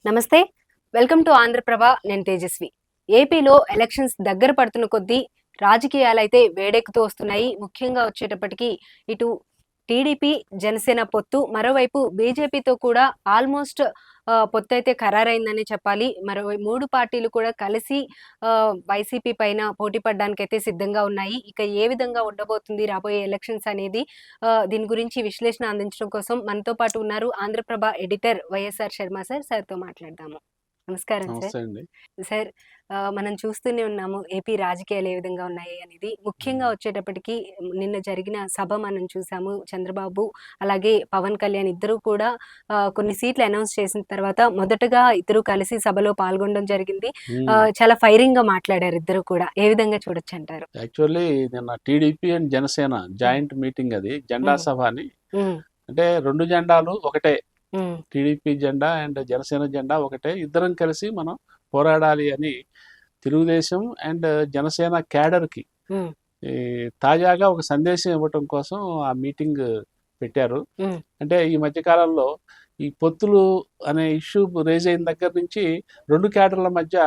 నమస్తే. Welcome to Andhra Prabha. నేను తేజస్వి. ఏపీలో ఎలక్షన్స్ దగ్గర పడుతున్న కొద్దీ రాజకీయాలైతే వేడెక్కుతూ వస్తున్నాయి. ముఖ్యంగా వచ్చేటప్పటికి ఇటు టీడీపీ, జనసేన పొత్తు, మరోవైపు బీజేపీతో కూడా ఆల్మోస్ట్ పొత్తైతే ఖరారైందనే చెప్పాలి. మరో 3 పార్టీలు కూడా కలిసి వైసీపీ పైన పోటీ పడడానికైతే సిద్ధంగా ఉన్నాయి. ఇక ఏ విధంగా ఉండబోతుంది రాబోయే ఎలక్షన్స్ అనేది దీని గురించి విశ్లేషణ అందించడం కోసం మనతో పాటు ఉన్నారు ఆంధ్రప్రభ ఎడిటర్ వైఎస్ఆర్ శర్మ సార్. సార్‌తో మాట్లాడదాము. నమస్కారం సార్. నమస్తే అండి. సార్, మనం చూస్తూనే ఉన్నాము ఏపీ రాజకీయాలు ఏ విధంగా ఉన్నాయి అనేది. ముఖ్యంగా వచ్చేటప్పటికి నిన్న జరిగిన సభ మనం చూసాము. చంద్రబాబు అలాగే పవన్ కళ్యాణ్ ఇద్దరు కూడా కొన్ని సీట్లు అనౌన్స్ చేసిన తర్వాత మొదటగా ఇద్దరు కలిసి సభలో పాల్గొనడం జరిగింది. చాలా ఫైరింగ్ గా మాట్లాడారు ఇద్దరు కూడా. ఏ విధంగా చూడొచ్చు అంటారు? యాక్చువల్లీ నిన్న TDP and Janasena joint meeting, అది జెండా సభ అని. అంటే 2 జెండాలు ఒకటే, టీడీపీ జెండా అండ్ జనసేన జెండా ఒకటే. ఇద్దరం కలిసి మనం పోరాడాలి అని తెలుగుదేశం అండ్ జనసేన క్యాడర్కి తాజాగా ఒక సందేశం ఇవ్వటం కోసం ఆ మీటింగ్ పెట్టారు. అంటే ఈ మధ్యకాలంలో ఈ పొత్తులు అనే ఇష్యూ రేజ్ అయిన దగ్గర నుంచి 2 క్యాడర్ల మధ్య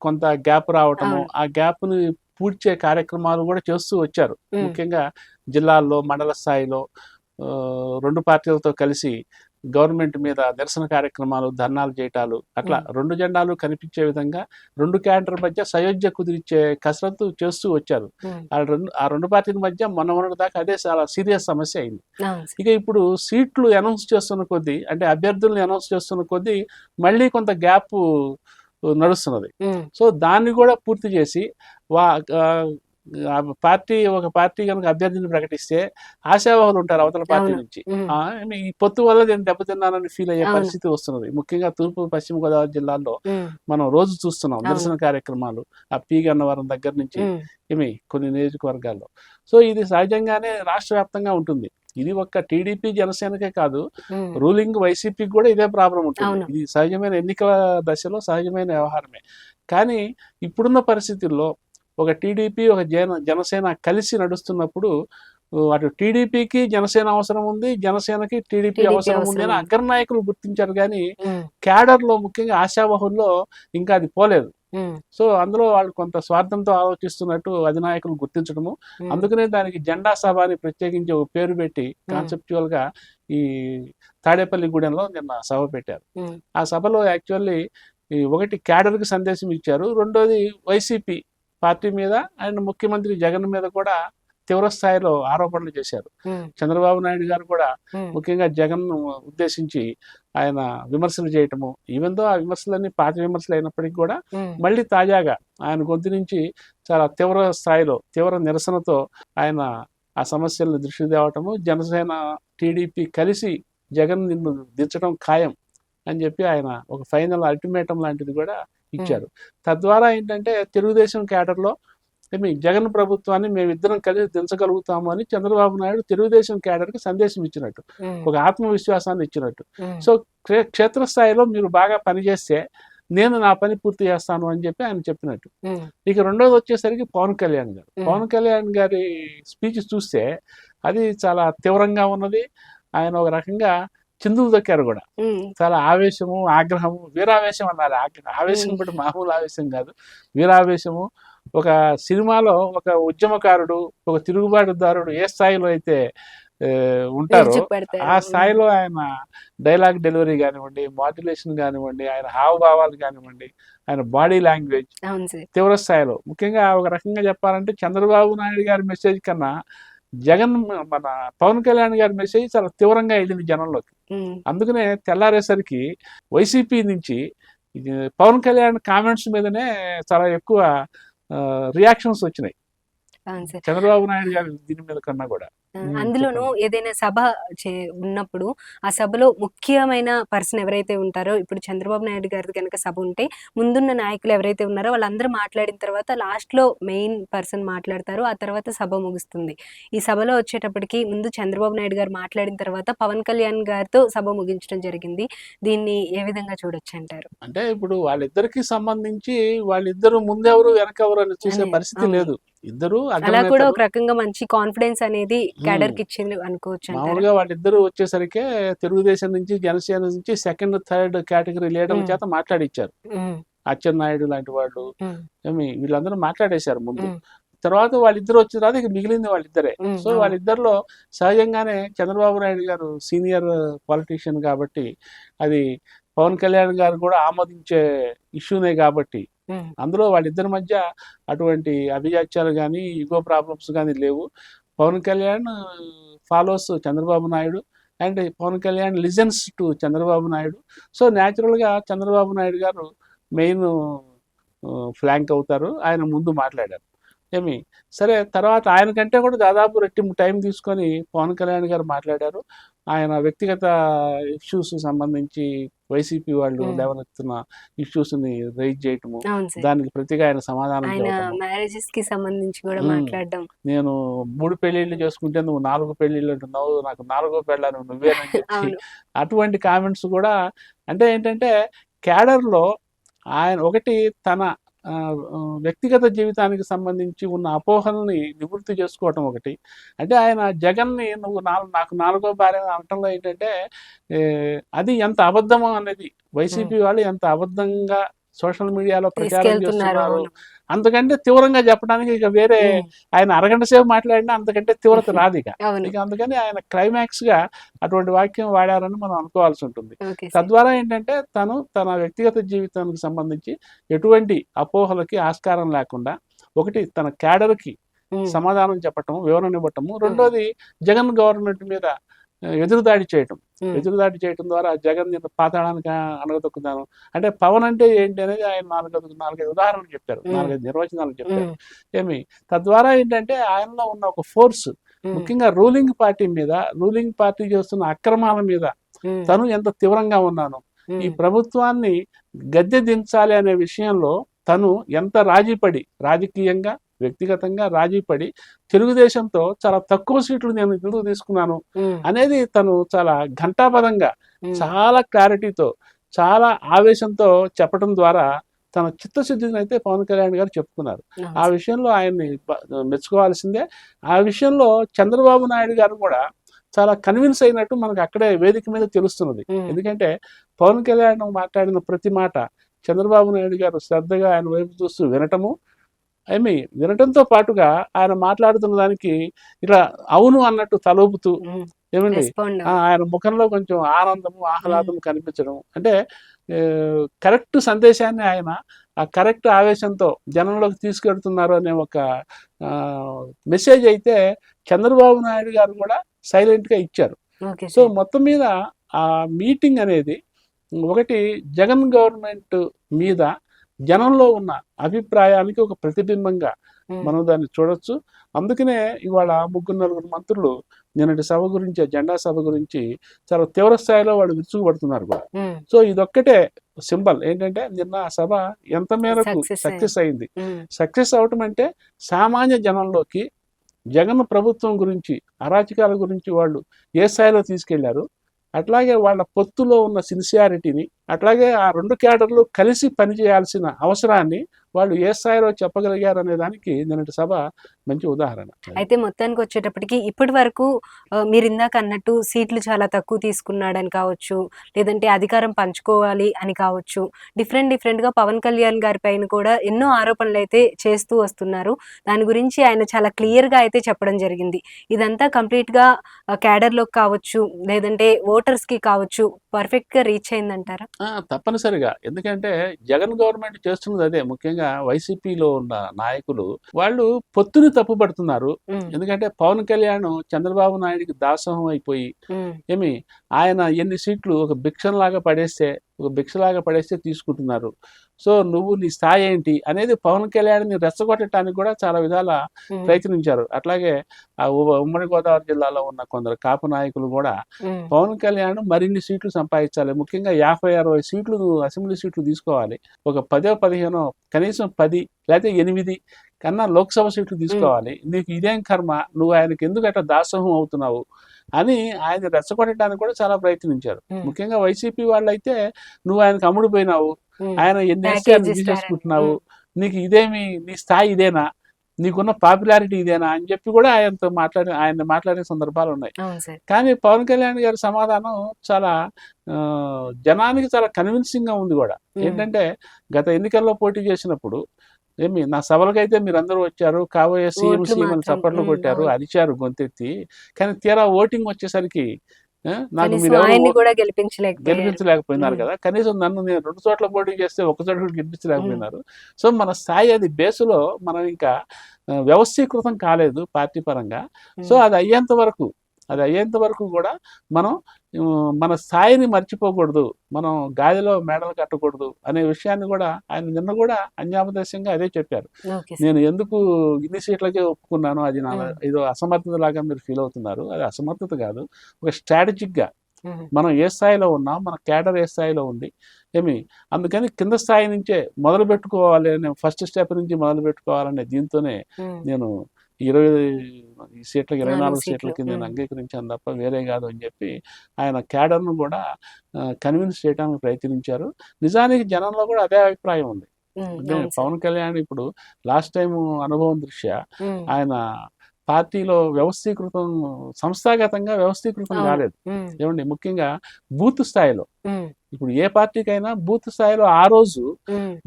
కొంత గ్యాప్ రావటము, ఆ గ్యాప్ని పూడ్చే కార్యక్రమాలు కూడా చేస్తూ వచ్చారు. ముఖ్యంగా జిల్లాల్లో, మండల స్థాయిలో 2 పార్టీలతో కలిసి గవర్నమెంట్ మీద నిరసన కార్యక్రమాలు, ధర్నాలు చేయటాలు, అట్లా 2 జెండాలు కనిపించే విధంగా 2 క్యాడర్ మధ్య సయోధ్య కుదిరిచ్చే కసరత్తు చేస్తూ వచ్చారు. ఆ రెండు పార్టీల మధ్య మొన్న దాకా అదే చాలా సీరియస్ సమస్య అయింది. ఇక ఇప్పుడు సీట్లు అనౌన్స్ చేస్తున్న కొద్దీ, అంటే అభ్యర్థుల్ని అనౌన్స్ చేస్తున్న కొద్దీ మళ్ళీ కొంత గ్యాప్ నడుస్తున్నది. సో దాన్ని కూడా పూర్తి చేసి ఒక పార్టీ కనుక అభ్యర్థిని ప్రకటిస్తే ఆశావాహులు ఉంటారు అవతల పార్టీ నుంచి. ఈ పొత్తు వల్ల నేను దెబ్బతిన్నానని ఫీల్ అయ్యే పరిస్థితి వస్తున్నది. ముఖ్యంగా తూర్పు పశ్చిమ గోదావరి జిల్లాల్లో మనం రోజు చూస్తున్నాం నిరసన కార్యక్రమాలు, ఆ పీ గన్నవరం దగ్గర నుంచి కొన్ని నియోజకవర్గాల్లో. సో ఇది సహజంగానే రాష్ట్ర వ్యాప్తంగా ఉంటుంది. ఇది ఒక్క టీడీపీ జనసేనకే కాదు, రూలింగ్ వైసీపీకి కూడా ఇదే ప్రాబ్లం ఉంటుంది. ఇది సహజమైన ఎన్నికల దశలో సహజమైన వ్యవహారమే. కానీ ఇప్పుడున్న పరిస్థితుల్లో ఒక టీడీపీ, ఒక జనసేన కలిసి నడుస్తున్నప్పుడు అటు టీడీపీకి జనసేన అవసరం ఉంది, జనసేనకి టీడీపీ అవసరం ఉంది అని అగ్రనాయకులు గుర్తించారు. కానీ క్యాడర్లో, ముఖ్యంగా ఆశావహుల్లో ఇంకా అది పోలేదు. సో అందులో వాళ్ళు కొంత స్వార్థంతో ఆలోచిస్తున్నట్టు అధినాయకులు గుర్తించడము, అందుకనే దానికి జెండా సభ అని ప్రత్యేకించి ఒక పేరు పెట్టి కాన్సెప్చువల్ గా ఈ తాడేపల్లిగూడెంలో నిన్న సభ పెట్టారు. ఆ సభలో యాక్చువల్లీ ఒకటి క్యాడర్కి సందేశం ఇచ్చారు, రెండోది వైసీపీ పార్టీ మీద అండ్ ముఖ్యమంత్రి జగన్ మీద కూడా తీవ్ర స్థాయిలో ఆరోపణలు చేశారు. చంద్రబాబు నాయుడు గారు కూడా ముఖ్యంగా జగన్ ఉద్దేశించి ఆయన విమర్శలు చేయటము, ఈవెందో ఆ విమర్శలన్నీ పాత విమర్శలు అయినప్పటికీ కూడా మళ్ళీ తాజాగా ఆయన గొంతు నుంచి చాలా తీవ్ర స్థాయిలో తీవ్ర నిరసనతో ఆయన ఆ సమస్యలను దృష్టి తేవటము, జనసేన టీడీపీ కలిసి జగన్ నిన్ను దించడం ఖాయం అని చెప్పి ఆయన ఒక ఫైనల్ అల్టిమేటం లాంటిది కూడా ఇచ్చారు. తద్వారా ఏంటంటే తెలుగుదేశం క్యాడర్లో జగన్ ప్రభుత్వాన్ని మేమిద్దరం కలిసి దించగలుగుతాము అని చంద్రబాబు నాయుడు తెలుగుదేశం క్యాడర్కి సందేశం ఇచ్చినట్టు, ఒక ఆత్మవిశ్వాసాన్ని ఇచ్చినట్టు. సో క్షేత్రస్థాయిలో మీరు బాగా పనిచేస్తే నేను నా పని పూర్తి చేస్తాను అని చెప్పి ఆయన చెప్పినట్టు. ఇక రెండోది వచ్చేసరికి పవన్ కళ్యాణ్ గారి స్పీచ్ చూస్తే అది చాలా తీవ్రంగా ఉన్నది. ఆయన ఒక రకంగా చిందులు దొక్కారు కూడా. చాలా ఆవేశము, ఆగ్రహము, వీరావేశం అన్నారు. ఆవేశం కూడా మామూలు ఆవేశం కాదు, వీరావేశము. ఒక సినిమాలో ఒక ఉద్యమకారుడు, ఒక తిరుగుబాటుదారుడు ఏ స్థాయిలో అయితే ఉంటారో ఆ స్థాయిలో ఆయన డైలాగ్ డెలివరీ కానివ్వండి, మాడ్యులేషన్ కానివ్వండి, ఆయన హావభావాలు కానివ్వండి, ఆయన బాడీ లాంగ్వేజ్ తీవ్ర స్థాయిలో. ముఖ్యంగా ఒక రకంగా చెప్పాలంటే చంద్రబాబు నాయుడు గారి మెసేజ్ కన్నా మన పవన్ కళ్యాణ్ గారి మెసేజ్ చాలా తీవ్రంగా వెళ్ళింది జనంలోకి. అందుకనే తెల్లారేసరికి వైసీపీ నుంచి పవన్ కళ్యాణ్ కామెంట్స్ మీదనే చాలా ఎక్కువ రియాక్షన్స్ వచ్చినాయి చంద్రబాబు నాయుడు గారి దీని మీద కన్నా కూడా. అందులోనూ ఏదైనా సభ ఉన్నప్పుడు ఆ సభలో ముఖ్యమైన పర్సన్ ఎవరైతే ఉంటారో, ఇప్పుడు చంద్రబాబు నాయుడు గారిది కనుక సభ ఉంటే ముందున్న నాయకులు ఎవరైతే ఉన్నారో వాళ్ళందరూ మాట్లాడిన తర్వాత లాస్ట్ లో మెయిన్ పర్సన్ మాట్లాడతారు, ఆ తర్వాత సభ ముగుస్తుంది. ఈ సభలో వచ్చేటప్పటికి ముందు చంద్రబాబు నాయుడు గారు మాట్లాడిన తర్వాత పవన్ కళ్యాణ్ గారితో సభ ముగించడం జరిగింది. దీన్ని ఏ విధంగా చూడొచ్చు అంటారు? అంటే ఇప్పుడు వాళ్ళిద్దరికి సంబంధించి వాళ్ళిద్దరు ముందెవరు వెనకెవరు అని చూసే పరిస్థితి లేదు. ఇద్దరు అలా కూడా ఒక రకంగా మంచి కాన్ఫిడెన్స్ అనేది క్యాడర్ కి ఇచ్చింది అనుకోవచ్చు అంటారా? మామూలుగా వాళ్ళిద్దరూ వచ్చేసరికి తెలుగుదేశం నుంచి జనసేన నుంచి సెకండ్ థర్డ్ కేటగిరీ లీడర్ల చేత మాట్లాడిచ్చారు. అచ్చెన్నాయుడు లాంటి వాళ్ళు వీళ్ళందరూ మాట్లాడేశారు ముందు. తర్వాత వాళ్ళిద్దరు వచ్చిన తర్వాత ఇక మిగిలింది వాళ్ళిద్దరే. సో వాళ్ళిద్దరిలో సహజంగానే చంద్రబాబు నాయుడు గారు సీనియర్ పొలిటీషియన్ కాబట్టి, అది పవన్ కళ్యాణ్ గారు కూడా ఆమోదించే ఇష్యూనే కాబట్టి, అందులో వాళ్ళిద్దరి మధ్య అటువంటి అభిజాత్యాలు కానీ ఈగో ప్రాబ్లమ్స్ కానీ లేవు. Pawan Kalyan follows Chandrababu Naidu and Pawan Kalyan listens to Chandrababu Naidu. So న్యాచురల్గా చంద్రబాబు నాయుడు గారు మెయిన్ ఫ్లాంక్ అవుతారు, ఆయన ముందు మాట్లాడారు. సరే తర్వాత ఆయన కంటే కూడా దాదాపు రెట్టింపు టైం తీసుకొని పవన్ కళ్యాణ్ గారు మాట్లాడారు. ఆయన వ్యక్తిగత ఇష్యూస్ సంబంధించి వైసీపీ వాళ్ళు లేవనెత్తున్న ఇష్యూస్ ని రైజ్ చేయటము, దానికి ప్రతిగా ఆయన సమాధానం మాట్లాడడం. నేను 3 పెళ్లిళ్ళు చేసుకుంటే నువ్వు 4 పెళ్లిళ్ళు అంటున్నావు, నాకు 4వ పెళ్ళాను నువ్వేనని చెప్పి అటువంటి కామెంట్స్ కూడా. అంటే ఏంటంటే క్యాడర్ లో ఆయన ఒకటి తన వ్యక్తిగత జీవితానికి సంబంధించి ఉన్న అపోహల్ని నివృత్తి చేసుకోవటం ఒకటి. అంటే ఆయన జగన్ని నువ్వు నాకు 4వ భార్య అనటంలో ఏంటంటే అది ఎంత అబద్ధమో అనేది వైసీపీ వాళ్ళు ఎంత అబద్ధంగా సోషల్ మీడియాలో ప్రచారం చేస్తున్నారు. అంతకంటే తీవ్రంగా చెప్పడానికి ఇక వేరే ఆయన అరగంట సేపు మాట్లాడినా అంతకంటే తీవ్రత రాదు ఇక. అందుకని ఆయన క్లైమాక్స్ గా అటువంటి వాక్యం వాడారని మనం అనుకోవాల్సి ఉంటుంది. తద్వారా ఏంటంటే తను తన వ్యక్తిగత జీవితానికి సంబంధించి ఎటువంటి అపోహలకి ఆస్కారం లేకుండా ఒకటి తన క్యాడర్ కి సమాధానం చెప్పటం, వివరణ ఇవ్వటము, రెండోది జగన్ గవర్నమెంట్ మీద ఎదురుదాడి చేయటం ద్వారా జగన్ పాతాళానికి అణగదొక్కుతాను అంటే పవన్ అంటే ఏంటి అనేది ఆయన 4-5 ఉదాహరణలు చెప్పారు, 4-5 నిర్వచనాలు చెప్పారు. తద్వారా ఏంటంటే ఆయనలో ఉన్న ఒక ఫోర్స్, ముఖ్యంగా రూలింగ్ పార్టీ చేస్తున్న అక్రమాల మీద తను ఎంత తీవ్రంగా ఉన్నాను, ఈ ప్రభుత్వాన్ని గద్దె దించాలి అనే విషయంలో తను ఎంత రాజకీయంగా వ్యక్తిగతంగా రాజీపడి తెలుగుదేశంతో చాలా తక్కువ సీట్లు నేను ఎందుకు తీసుకున్నాను అనేది తను చాలా ఘంటాపదంగా, చాలా క్లారిటీతో, చాలా ఆవేశంతో చెప్పడం ద్వారా తన చిత్తశుద్ధిని అయితే పవన్ కళ్యాణ్ గారు చెప్పుకున్నారు. ఆ విషయంలో ఆయన్ని మెచ్చుకోవాల్సిందే. ఆ విషయంలో చంద్రబాబు నాయుడు గారు కూడా చాలా కన్విన్స్ అయినట్టు మనకు అక్కడే వేదిక మీద తెలుస్తున్నది. ఎందుకంటే పవన్ కళ్యాణ్ మాట్లాడిన ప్రతి మాట చంద్రబాబు నాయుడు గారు శ్రద్ధగా ఆయన వైపు చూస్తూ వినటంతో పాటుగా ఆయన మాట్లాడుతున్న దానికి ఇలా అవును అన్నట్టు తలూపుతూ ఆయన ముఖంలో కొంచెం ఆనందము ఆహ్లాదము కనిపించడం, అంటే కరెక్ట్ సందేశాన్ని ఆయన ఆ కరెక్ట్ ఆవేశంతో జనంలోకి తీసుకెళ్తున్నారు అనే ఒక మెసేజ్ అయితే చంద్రబాబు నాయుడు గారు కూడా సైలెంట్ గా ఇచ్చారు. సో మొత్తం మీద ఆ మీటింగ్ అనేది ఒకటి జగన్ గవర్నమెంట్ మీద జనంలో ఉన్న అభిప్రాయానికి ఒక ప్రతిబింబంగా మనం దాన్ని చూడొచ్చు. అందుకనే ఇవాళ 3-4 మంత్రులు నిన్నటి సభ గురించి, జెండా సభ గురించి చాలా తీవ్ర స్థాయిలో వాళ్ళు విరుచుకుపడుతున్నారు కూడా. సో ఇదొక్కటే సింబల్ ఏంటంటే నిన్న ఆ సభ ఎంత మేరకు సక్సెస్ అయింది. సక్సెస్ అవటం అంటే సామాన్య జనంలోకి జగన్ ప్రభుత్వం గురించి, అరాచకాల గురించి వాళ్ళు ఏ స్థాయిలో తీసుకెళ్లారు, అట్లాగే వాళ్ళ పొత్తులో ఉన్న సిన్సియారిటీని, అట్లాగే ఆ 2 క్యాడర్లు కలిసి పనిచేయాల్సిన అవసరాన్ని వాళ్ళు ఏ స్థాయిలో చెప్పగలిగారు అనే దానికి నిన్నటి సభ మంచి ఉదాహరణ. అయితే మొత్తానికి వచ్చేటప్పటికి ఇప్పటి వరకు మీరు ఇందాక అన్నట్టు సీట్లు చాలా తక్కువ తీసుకున్నాడని కావచ్చు, లేదంటే అధికారం పంచుకోవాలి అని కావచ్చు, డిఫరెంట్ గా పవన్ కళ్యాణ్ గారి పైన కూడా ఎన్నో ఆరోపణలు అయితే చేస్తూ వస్తున్నారు. దాని గురించి ఆయన చాలా క్లియర్ గా అయితే చెప్పడం జరిగింది. ఇదంతా కంప్లీట్ గా క్యాడర్ లోకి కావచ్చు, లేదంటే ఓటర్స్ కి కావచ్చు, పర్ఫెక్ట్ గా రీచ్ అయిందంటారా? తప్పనిసరిగా. ఎందుకంటే జగన్ గవర్నమెంట్ చేస్తున్నది అదే. ముఖ్యంగా వైసీపీలో ఉన్న నాయకులు వాళ్ళు పొత్తుని తప్పుపడుతున్నారు. ఎందుకంటే పవన్ కళ్యాణ్ చంద్రబాబు నాయుడికి దాసోహం అయిపోయి ఆయన ఎన్ని సీట్లు ఒక భిక్షలాగా పడేస్తే తీసుకుంటున్నారు. సో నువ్వు నీ స్థాయి ఏంటి అనేది పవన్ కళ్యాణ్ని రెచ్చగొట్టడానికి కూడా చాలా విధాల ప్రయత్నించారు. అట్లాగే ఆ ఉమ్మడి గోదావరి జిల్లాలో ఉన్న కొందరు కాపు నాయకులు కూడా పవన్ కళ్యాణ్ మరిన్ని సీట్లు సంపాదించాలి, ముఖ్యంగా 50-60 సీట్లు అసెంబ్లీ సీట్లు తీసుకోవాలి, ఒక 10-15 కనీసం 10 లేకపోతే 8 కన్నా లోక్సభ సీట్లు తీసుకోవాలి, నీకు ఇదేం కర్మ, నువ్వు ఆయనకి ఎందుకు అట్లా దాసోహం అవుతున్నావు అని ఆయన రెచ్చగొట్టడానికి కూడా చాలా ప్రయత్నించారు. ముఖ్యంగా వైసీపీ వాళ్ళు అయితే నువ్వు ఆయనకు అమ్ముడుపోయినావు, ఆయన ఎన్ని తీసేసుకుంటున్నావు, నీకు ఇదేమి నీ స్థాయి ఇదేనా, నీకున్న పాపులారిటీ ఇదేనా అని చెప్పి కూడా ఆయన మాట్లాడే సందర్భాలు ఉన్నాయి. అవును సార్. కానీ పవన్ కళ్యాణ్ గారి సమాధానం చాలా జనానికి చాలా కన్విన్సింగ్ గా ఉంది కూడా. ఏంటంటే గత ఎన్నికల్లో పోటీ చేసినప్పుడు నా సభలకైతే మీరందరూ వచ్చారు, కాబోయే సీఎం ఓట్లు సీఎం మాత్రం చప్పట్లు కొట్టారు, అవును. అరిచారు గొంతెత్తి. కానీ తీరా ఓటింగ్ వచ్చేసరికి నాకు కనీసం మీరెవరు ఆయన్ని కూడా గెలిపించలేకపోయారు. గెలిపించలేకపోయినారు కదా. కనీసం నన్ను నేను 2 చోట్ల పోటీ చేస్తే ఒక చోట కూడా గెలిపించలేకపోయినారు. సో మన స్థాయి అది బేసులో మనం ఇంకా వ్యవస్థీకృతం కాలేదు పార్టీ పరంగా. సో అది అయ్యేంత వరకు కూడా మనం మన స్థాయిని మర్చిపోకూడదు, మనం గాదిలో మేడలు కట్టకూడదు అనే విషయాన్ని కూడా ఆయన నిన్న కూడా అన్యాపదేశంగా అదే చెప్పారు. Okay sir. నేను ఎందుకు ఇన్ని సీట్లకే ఒప్పుకున్నాను, అది నా ఏదో అసమర్థత లాగా మీరు ఫీల్ అవుతున్నారు. అది అసమర్థత కాదు, ఒక స్ట్రాటజిక్ గా మనం ఏ స్థాయిలో ఉన్నాం, మన క్యాడర్ ఏ స్థాయిలో ఉంది అందుకని కింద స్థాయి నుంచే మొదలు పెట్టుకోవాలి అనే ఫస్ట్ స్టెప్ నుంచి మొదలు పెట్టుకోవాలనే దీంతోనే నేను 20 సీట్లకి 24 సీట్లకి నేను అంగీకరించాను తప్ప వేరే కాదు అని చెప్పి ఆయన క్యాడర్ను కూడా కన్విన్స్ చేయడానికి ప్రయత్నించారు. నిజానికి జనంలో కూడా అదే అభిప్రాయం ఉంది. అంటే పవన్ కళ్యాణ్ ఇప్పుడు లాస్ట్ టైం అనుభవం దృష్ట్యా ఆయన పార్టీలో సంస్థాగతంగా వ్యవస్థీకృతం కాలేదు. ఏమండి, ముఖ్యంగా బూత్ స్థాయిలో ఇప్పుడు ఏ పార్టీకైనా బూత్ స్థాయిలో ఆ రోజు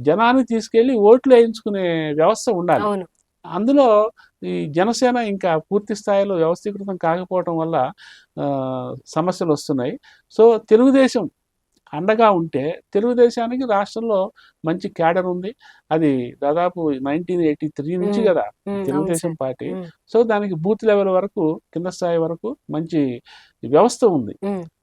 జనాన్ని తీసుకెళ్లి ఓట్లు వేయించుకునే వ్యవస్థ ఉండాలి. అందులో ఈ జనసేన ఇంకా పూర్తి స్థాయిలో వ్యవస్థీకృతం కాకపోవటం వల్ల సమస్యలు వస్తున్నాయి. సో తెలుగుదేశం అండగా ఉంటే తెలుగుదేశానికి రాష్ట్రంలో మంచి క్యాడర్ ఉంది. అది దాదాపు 1983 నుంచి కదా తెలుగుదేశం పార్టీ. సో దానికి బూత్ లెవెల్ వరకు, కింద స్థాయి వరకు మంచి వ్యవస్థ ఉంది.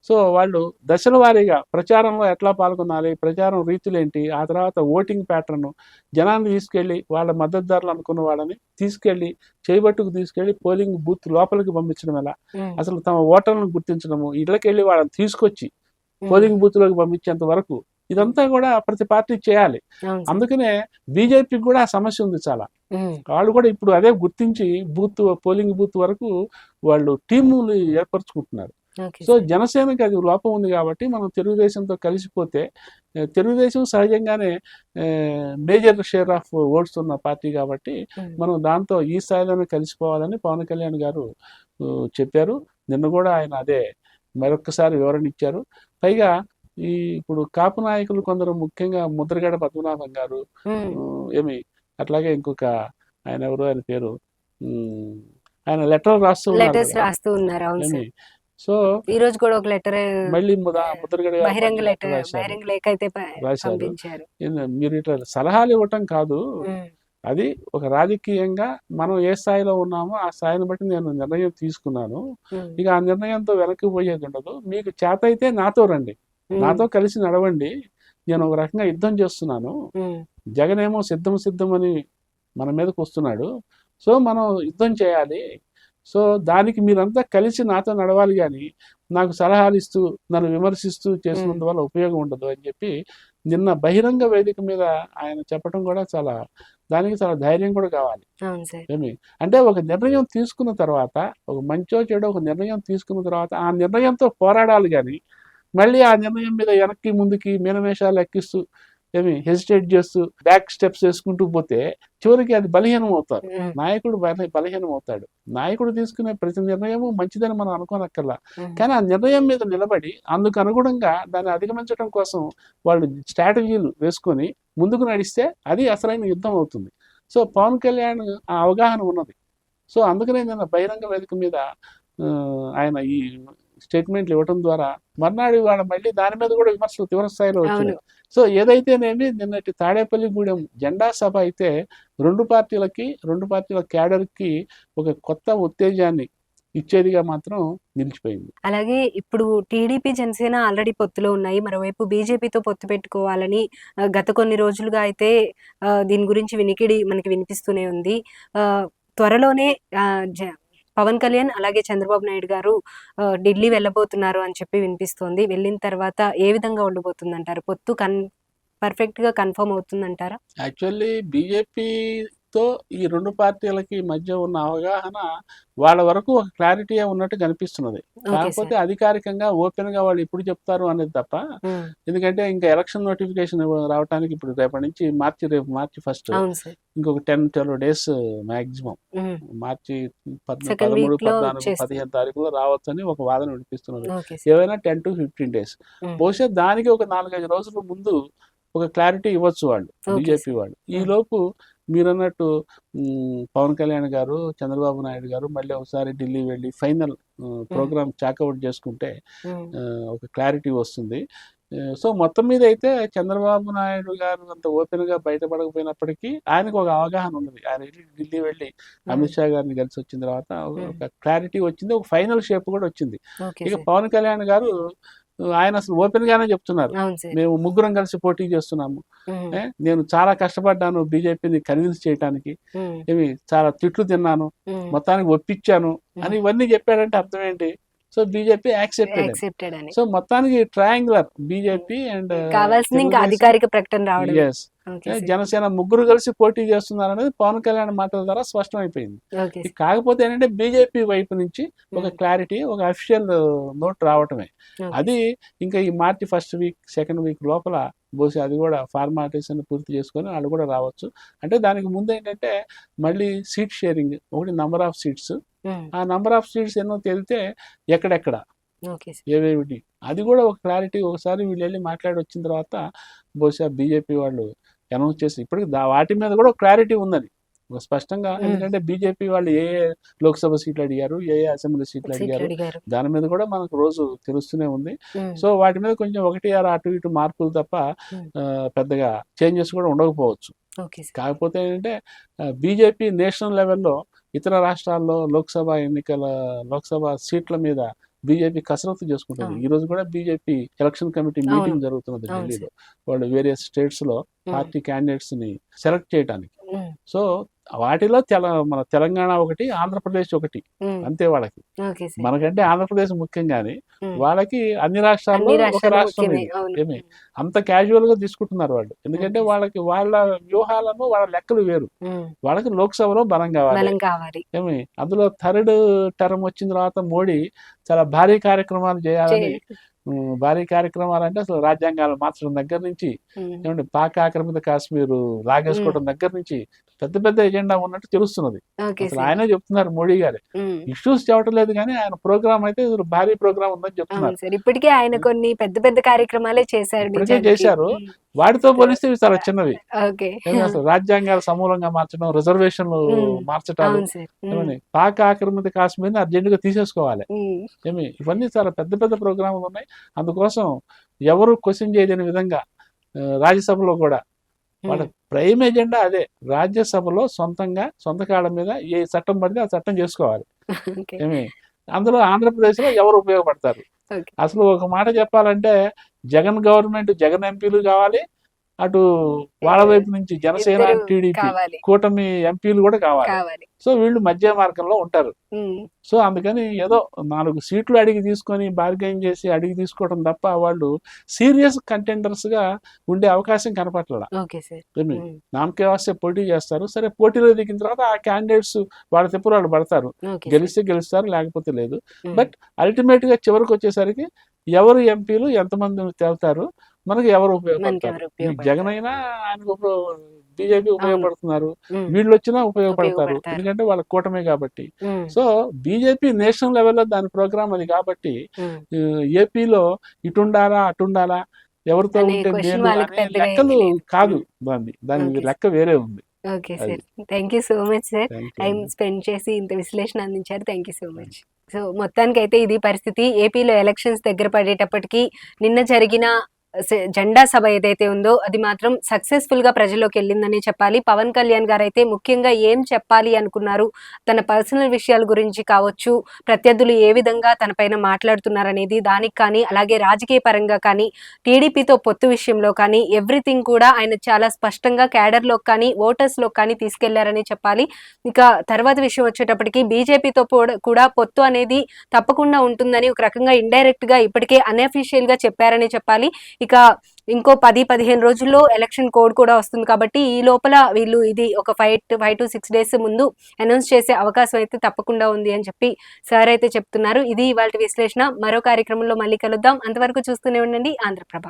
సో వాళ్ళు దశల వారీగా ప్రచారంలో ఎట్లా పాల్గొనాలి, ప్రచారం రీతులేంటి, ఆ తర్వాత ఓటింగ్ ప్యాటర్న్, జనాన్ని తీసుకెళ్లి వాళ్ళ మద్దతుదారులు అనుకున్న వాళ్ళని తీసుకెళ్లి చేయబట్టుకు తీసుకెళ్లి పోలింగ్ బూత్ లోపలికి పంపించడం ఎలా, అసలు తమ ఓటర్లను గుర్తించడము, ఇళ్ళకెళ్ళి వాళ్ళని తీసుకొచ్చి పోలింగ్ బూత్ లోకి పంపించేంత వరకు ఇదంతా కూడా ప్రతి పార్టీ చేయాలి. అందుకనే బీజేపీకి కూడా ఆ సమస్య ఉంది చాలా. వాళ్ళు కూడా ఇప్పుడు అదే గుర్తించి పోలింగ్ బూత్ వరకు వాళ్ళు టీములు ఏర్పరచుకుంటున్నారు. సో జనసేనకి అది లోపం ఉంది కాబట్టి మనం తెలుగుదేశంతో కలిసిపోతే, తెలుగుదేశం సహజంగానే మేజర్ షేర్ ఆఫ్ ఓట్స్ ఉన్న పార్టీ కాబట్టి మనం దాంతో ఈ స్థాయిలోనే కలిసిపోవాలని పవన్ కళ్యాణ్ గారు చెప్పారు. నిన్న కూడా ఆయన అదే మరొకసారి వివరణ ఇచ్చారు. పైగా ఇప్పుడు కాపు నాయకులు కొందరు, ముఖ్యంగా ముద్రగడ పద్మనాభం గారు, అట్లాగే ఇంకొక ఆయన ఎవరు, ఆయన పేరు, ఆయన లెటర్ రాస్తూ ఉన్నారు. సో ఈ రోజు కూడా ఒక లెటర్ మళ్ళీ ముద్రగడ బహిరంగ లేఖ అయితే రాశారు. మీరు ఇట్లా సలహాలు ఇవ్వటం కాదు, అది ఒక రాజకీయంగా మనం ఏ స్థాయిలో ఉన్నామో ఆ స్థాయిని బట్టి నేను నిర్ణయం తీసుకున్నాను. ఇక ఆ నిర్ణయంతో వెనక్కి పోయేది ఉండదు. మీకు చేత అయితే నాతో రండి, నాతో కలిసి నడవండి. నేను ఒక రకంగా యుద్ధం చేస్తున్నాను. జగన్ ఏమో సిద్ధం అని మన మీదకి వస్తున్నాడు. సో మనం యుద్ధం చేయాలి. సో దానికి మీరంతా కలిసి నాతో నడవాలి, కానీ నాకు సలహాలు ఇస్తూ నన్ను విమర్శిస్తూ చేసినందువల్ల ఉపయోగం ఉండదు అని చెప్పి నిన్న బహిరంగ వేదిక మీద ఆయన చెప్పడం కూడా దానికి చాలా ధైర్యం కూడా కావాలి. అంటే ఒక నిర్ణయం తీసుకున్న తర్వాత, ఒక మంచో చెడో ఒక నిర్ణయం తీసుకున్న తర్వాత ఆ నిర్ణయంతో పోరాడాలి, కానీ మళ్ళీ ఆ నిర్ణయం మీద వెనక్కి ముందుకి మీనమేషాలు ఎక్కిస్తూ హెసిటేట్ చేస్తూ బ్యాక్ స్టెప్స్ వేసుకుంటూ పోతే చివరికి అది బలహీనం అవుతారు. నాయకుడు బలహీనం అవుతాడు. నాయకుడు తీసుకునే ప్రతి నిర్ణయము మంచిదని మనం అనుకోనక్కర్లా, కానీ ఆ నిర్ణయం మీద నిలబడి అందుకు అనుగుణంగా దాన్ని అధిగమించడం కోసం వాళ్ళు స్ట్రాటజీలు వేసుకొని ముందుకు నడిస్తే అది అసలైన యుద్ధం అవుతుంది. సో పవన్ కళ్యాణ్ ఆ అవగాహన ఉన్నది. సో అందుకనే నేను బహిరంగ వేదిక మీద ఆయన ఈ స్టేట్మెంట్లు ఇవ్వడం ద్వారా మర్నాడు వాళ్ళ మళ్ళీ దాని మీద కూడా విమర్శలు తీవ్ర స్థాయిలో వచ్చినాయి. సో ఏదైతేనేమి నిన్నటి తాడేపల్లిగూడెం జెండా సభ అయితే రెండు పార్టీల క్యాడర్కి ఒక కొత్త ఉత్తేజాన్ని ఇచ్చేదిగా మాత్రం నిలిచిపోయింది. అలాగే ఇప్పుడు టీడీపీ జనసేన ఆల్రెడీ పొత్తులో ఉన్నాయి. మరోవైపు బీజేపీతో పొత్తు పెట్టుకోవాలని గత కొన్ని రోజులుగా అయితే దీని గురించి వినికిడి మనకి వినిపిస్తూనే ఉంది. త్వరలోనే పవన్ కళ్యాణ్ అలాగే చంద్రబాబు నాయుడు గారు ఢిల్లీ వెళ్ళబోతున్నారు అని చెప్పి వినిపిస్తోంది. వెళ్ళిన తర్వాత ఏ విధంగా ఉండబోతుంది అంటారు? పొత్తు పర్ఫెక్ట్ గా కన్ఫర్మ్ అవుతుందంటారా? యాక్చువల్లీ బీజేపీ తో ఈ రెండు పార్టీలకి మధ్య ఉన్న అవగాహన వాళ్ళ వరకు ఒక క్లారిటీ ఉన్నట్టు కనిపిస్తున్నది. కాకపోతే అధికారికంగా ఓపెన్ గా వాళ్ళు ఎప్పుడు చెప్తారు అనేది తప్ప, ఎందుకంటే ఇంకా ఎలక్షన్ నోటిఫికేషన్ రావడానికి ఇప్పుడు రేపు మార్చి 1 ఇంకొక 10-12 డేస్ మాక్సిమం, మార్చి 13, 14, 15 తారీఖులో రావచ్చని ఒక వాదన వినిపిస్తున్నది. ఏవైనా 10 to 15 డేస్. బహుశా దానికి ఒక 4-5 రోజుల ముందు ఒక క్లారిటీ ఇవ్వచ్చు వాళ్ళు, బీజేపీ వాళ్ళు. ఈ లోపు మీరన్నట్టు పవన్ కళ్యాణ్ గారు, చంద్రబాబు నాయుడు గారు మళ్ళీ ఒకసారి ఢిల్లీ వెళ్ళి ఫైనల్ ప్రోగ్రామ్ చాకౌట్ చేసుకుంటే ఒక క్లారిటీ వస్తుంది. సో మొత్తం మీద అయితే చంద్రబాబు నాయుడు గారు అంత ఓపెన్ గా బయటపడకపోయినప్పటికీ ఆయనకు ఒక అవగాహన ఉన్నది. ఆయన ఢిల్లీ వెళ్ళి అమిత్ షా గారిని కలిసి వచ్చిన తర్వాత ఒక క్లారిటీ వచ్చింది, ఒక ఫైనల్ షేప్ కూడా వచ్చింది. ఇక పవన్ కళ్యాణ్ గారు ఆయన అసలు ఓపెన్ గానే చెప్తున్నారు, మేము ముగ్గురం కలిసి పోటీ చేస్తున్నాము, నేను చాలా కష్టపడ్డాను బీజేపీని కన్విన్స్ చేయడానికి, ఏమి చాలా తిట్లు తిన్నాను, మొత్తానికి ఒప్పించాను అని ఇవన్నీ చెప్పాడంటే అర్థం ఏంటి? సో బీజేపీ యాక్సెప్టెడ్ అని. సో మొత్తానికి ట్రయాంగులర్ బీజేపీ అండ్ అధికారిక ప్రకటన రావడం, జనసేన ముగ్గురు కలిసి పోటీ చేస్తున్నారు అనేది పవన్ కళ్యాణ్ మాటల ద్వారా స్పష్టం అయిపోయింది. కాకపోతే ఏంటంటే బీజేపీ వైపు నుంచి ఒక క్లారిటీ, ఒక అఫీషియల్ నోట్ రావటమే. అది ఇంకా ఈ మార్చి 1st వీక్ 2nd వీక్ లోపల బహుశా అది కూడా ఫార్మాలిటీస్ అని పూర్తి చేసుకొని వాళ్ళు కూడా రావచ్చు. అంటే దానికి ముందు ఏంటంటే మళ్ళీ సీట్ షేరింగ్, ఒకటి నంబర్ ఆఫ్ సీట్స్, ఆ నంబర్ ఆఫ్ సీట్స్ ఎన్నో తెలితే ఎక్కడెక్కడ ఏవేమిటి అది కూడా ఒక క్లారిటీ ఒకసారి వీళ్ళు వెళ్ళి మాట్లాడి వచ్చిన తర్వాత బహుశా బీజేపీ వాళ్ళు అనౌన్స్ చేసి ఇప్పటికి వాటి మీద కూడా క్లారిటీ ఉందని స్పష్టంగా. ఎందుకంటే బీజేపీ వాళ్ళు ఏ లోక్సభ సీట్లు అడిగారు, ఏ అసెంబ్లీ సీట్లు అడిగారు, దాని మీద కూడా మనకు రోజు తెలుస్తూనే ఉంది. సో వాటి మీద కొంచెం 1-6 అటు ఇటు మార్పులు తప్ప పెద్దగా చేంజెస్ కూడా ఉండకపోవచ్చు. కాకపోతే ఏంటంటే బీజేపీ నేషనల్ లెవెల్లో ఇతర రాష్ట్రాల్లో లోక్సభ సీట్ల మీద బీజేపీ కసరత్తు చేసుకుంటుంది. ఈ రోజు కూడా బీజేపీ ఎలక్షన్ కమిటీ మీటింగ్ జరుగుతున్నది ఢిల్లీలో. వాళ్ళు వేరియస్ స్టేట్స్ లో పార్టీ క్యాండిడేట్స్ ని సెలెక్ట్ చేయడానికి. సో వాటిలో మన తెలంగాణ ఒకటి, ఆంధ్రప్రదేశ్ ఒకటి, అంతే వాళ్ళకి. మనకంటే ఆంధ్రప్రదేశ్ ముఖ్యం కానీ వాళ్ళకి అన్ని రాష్ట్రాల్లో ఒక రాష్ట్రం ఏమి అంత క్యాజువల్ గా తీసుకుంటున్నారు వాళ్ళు. ఎందుకంటే వాళ్ళ వ్యూహాలను, వాళ్ళ లెక్కలు వేరు. వాళ్ళకి లోక్సభలో బలం కావాలి ఏమి. అందులో 3rd టర్మ్ వచ్చిన తర్వాత మోడీ చాలా భారీ కార్యక్రమాలు చేయాలని, భారీ కార్యక్రమాలు అంటే అసలు రాజ్యాంగాలు మార్చడం దగ్గర నుంచి, ఏమంటే పాక్ ఆక్రమిత కాశ్మీర్ లాగేసుకోవడం దగ్గర నుంచి పెద్ద పెద్ద ఎజెండా ఉన్నట్టు తెలుస్తున్నది. అసలు ఆయనే చెప్తున్నారు, మోడీ గారే. ఇష్యూస్ చెప్పడం లేదు కానీ ఆయన ప్రోగ్రామ్ అయితే భారీ ప్రోగ్రామ్ ఉందని చెప్తున్నారు. ఇప్పటికే ఆయన కొన్ని పెద్ద పెద్ద కార్యక్రమాలే చేశారు. వాటితో పోలిస్తే ఇవి చాలా చిన్నవి. అసలు రాజ్యాంగాలు సమూలంగా మార్చడం, రిజర్వేషన్లు మార్చటాలు, పాక్ ఆక్రమిత కాశ్మీర్ అర్జెంట్ గా తీసేసుకోవాలి ఏమి, ఇవన్నీ చాలా పెద్ద పెద్ద ప్రోగ్రాములు ఉన్నాయి. అందుకోసం ఎవరు క్వశ్చన్ చేయలేని విధంగా రాజ్యసభలో కూడా వాళ్ళ ప్రైమ్ ఎజెండా అదే. రాజ్యసభలో సొంత కాళ్ళ మీద ఏ చట్టం పడితే ఆ చట్టం చేసుకోవాలి ఏమి. అందులో ఆంధ్రప్రదేశ్ లో ఎవరు ఉపయోగపడతారు? అసలు ఒక మాట చెప్పాలంటే జగన్ గవర్నమెంట్, జగన్ ఎంపీలు కావాలి, అటు వాళ్ళ వైపు నుంచి జనసేన, టీడీపీ కూటమి ఎంపీలు కూడా కావాలి. సో వీళ్ళు మధ్య మార్గంలో ఉంటారు. సో అందుకని ఏదో 4 సీట్లు అడిగి తీసుకొని బార్గెన్ చేసి అడిగి తీసుకోవడం తప్ప వాళ్ళు సీరియస్ కంటెండర్స్ గా ఉండే అవకాశం కనపట్ల. నామకే వస్తే పోటీ చేస్తారు, సరే పోటీలో దిగిన తర్వాత ఆ క్యాండిడేట్స్ వాళ్ళ తెప్పులు వాళ్ళు పడతారు, గెలిస్తే గెలుస్తారు, లేకపోతే లేదు. బట్ అల్టిమేట్ గా చివరికి వచ్చేసరికి ఎవరు ఎంపీలు ఎంతమంది తేలుతారు, మనకి ఎవరు ఉపయోగపడతారు. జగన్ అయినా ఆయనకు బీజేపీ ఉపయోగపడుతున్నారు, వీళ్ళు వచ్చినా ఉపయోగపడతారు, ఎందుకంటే వాళ్ళ కూటమే కాబట్టి. సో బీజేపీ నేషనల్ లెవెల్లో దాని ప్రోగ్రామ్ అది కాబట్టి ఏపీలో ఇటుండాలా అటుండాలా, ఎవరితో ఉంటే లెక్కలు కాదు, దాని లెక్క వేరే ఉంది. Okay sir, thank you so much sir, time spend చేసి ఇంత విశ్లేషణ అందించారు. Thank you so much. So మొత్తానికి అయితే ఇది పరిస్థితి. ఏపీలో ఎలక్షన్స్ దగ్గర పడేటప్పటికి నిన్న జరిగిన జెండా సభ ఏదైతే ఉందో అది మాత్రం సక్సెస్ఫుల్ గా ప్రజల్లోకి వెళ్ళిందని చెప్పాలి. పవన్ కళ్యాణ్ గారు అయితే ముఖ్యంగా ఏం చెప్పాలి అనుకున్నారు, తన పర్సనల్ విషయాల గురించి కావచ్చు, ప్రత్యర్థులు ఏ విధంగా తన పైన మాట్లాడుతున్నారనేది దానికి కానీ, అలాగే రాజకీయ పరంగా కానీ, టీడీపీతో పొత్తు విషయంలో కానీ ఎవ్రీథింగ్ కూడా ఆయన చాలా స్పష్టంగా క్యాడర్లో కానీ ఓటర్స్ లో కానీ తీసుకెళ్లారని చెప్పాలి. ఇక తర్వాత విషయం వచ్చేటప్పటికి బీజేపీతో కూడా పొత్తు అనేది తప్పకుండా ఉంటుందని ఒక రకంగా ఇండైరెక్ట్ గా ఇప్పటికే అన్అఫీషియల్ గా చెప్పారని చెప్పాలి. ఇక ఇంకో 10-15 రోజుల్లో ఎలక్షన్ కోడ్ కూడా వస్తుంది కాబట్టి ఈ లోపల వీళ్ళు ఇది ఒక 5 to 6 డేస్ ముందు అనౌన్స్ చేసే అవకాశం అయితే తప్పకుండా ఉంది అని చెప్పి సార్ అయితే చెప్తున్నారు. ఇది ఇవాల్టి విశ్లేషణ. మరో కార్యక్రమంలో మళ్ళీ కలుద్దాం. అంతవరకు చూస్తూనే ఉండండి ఆంధ్రప్రభ.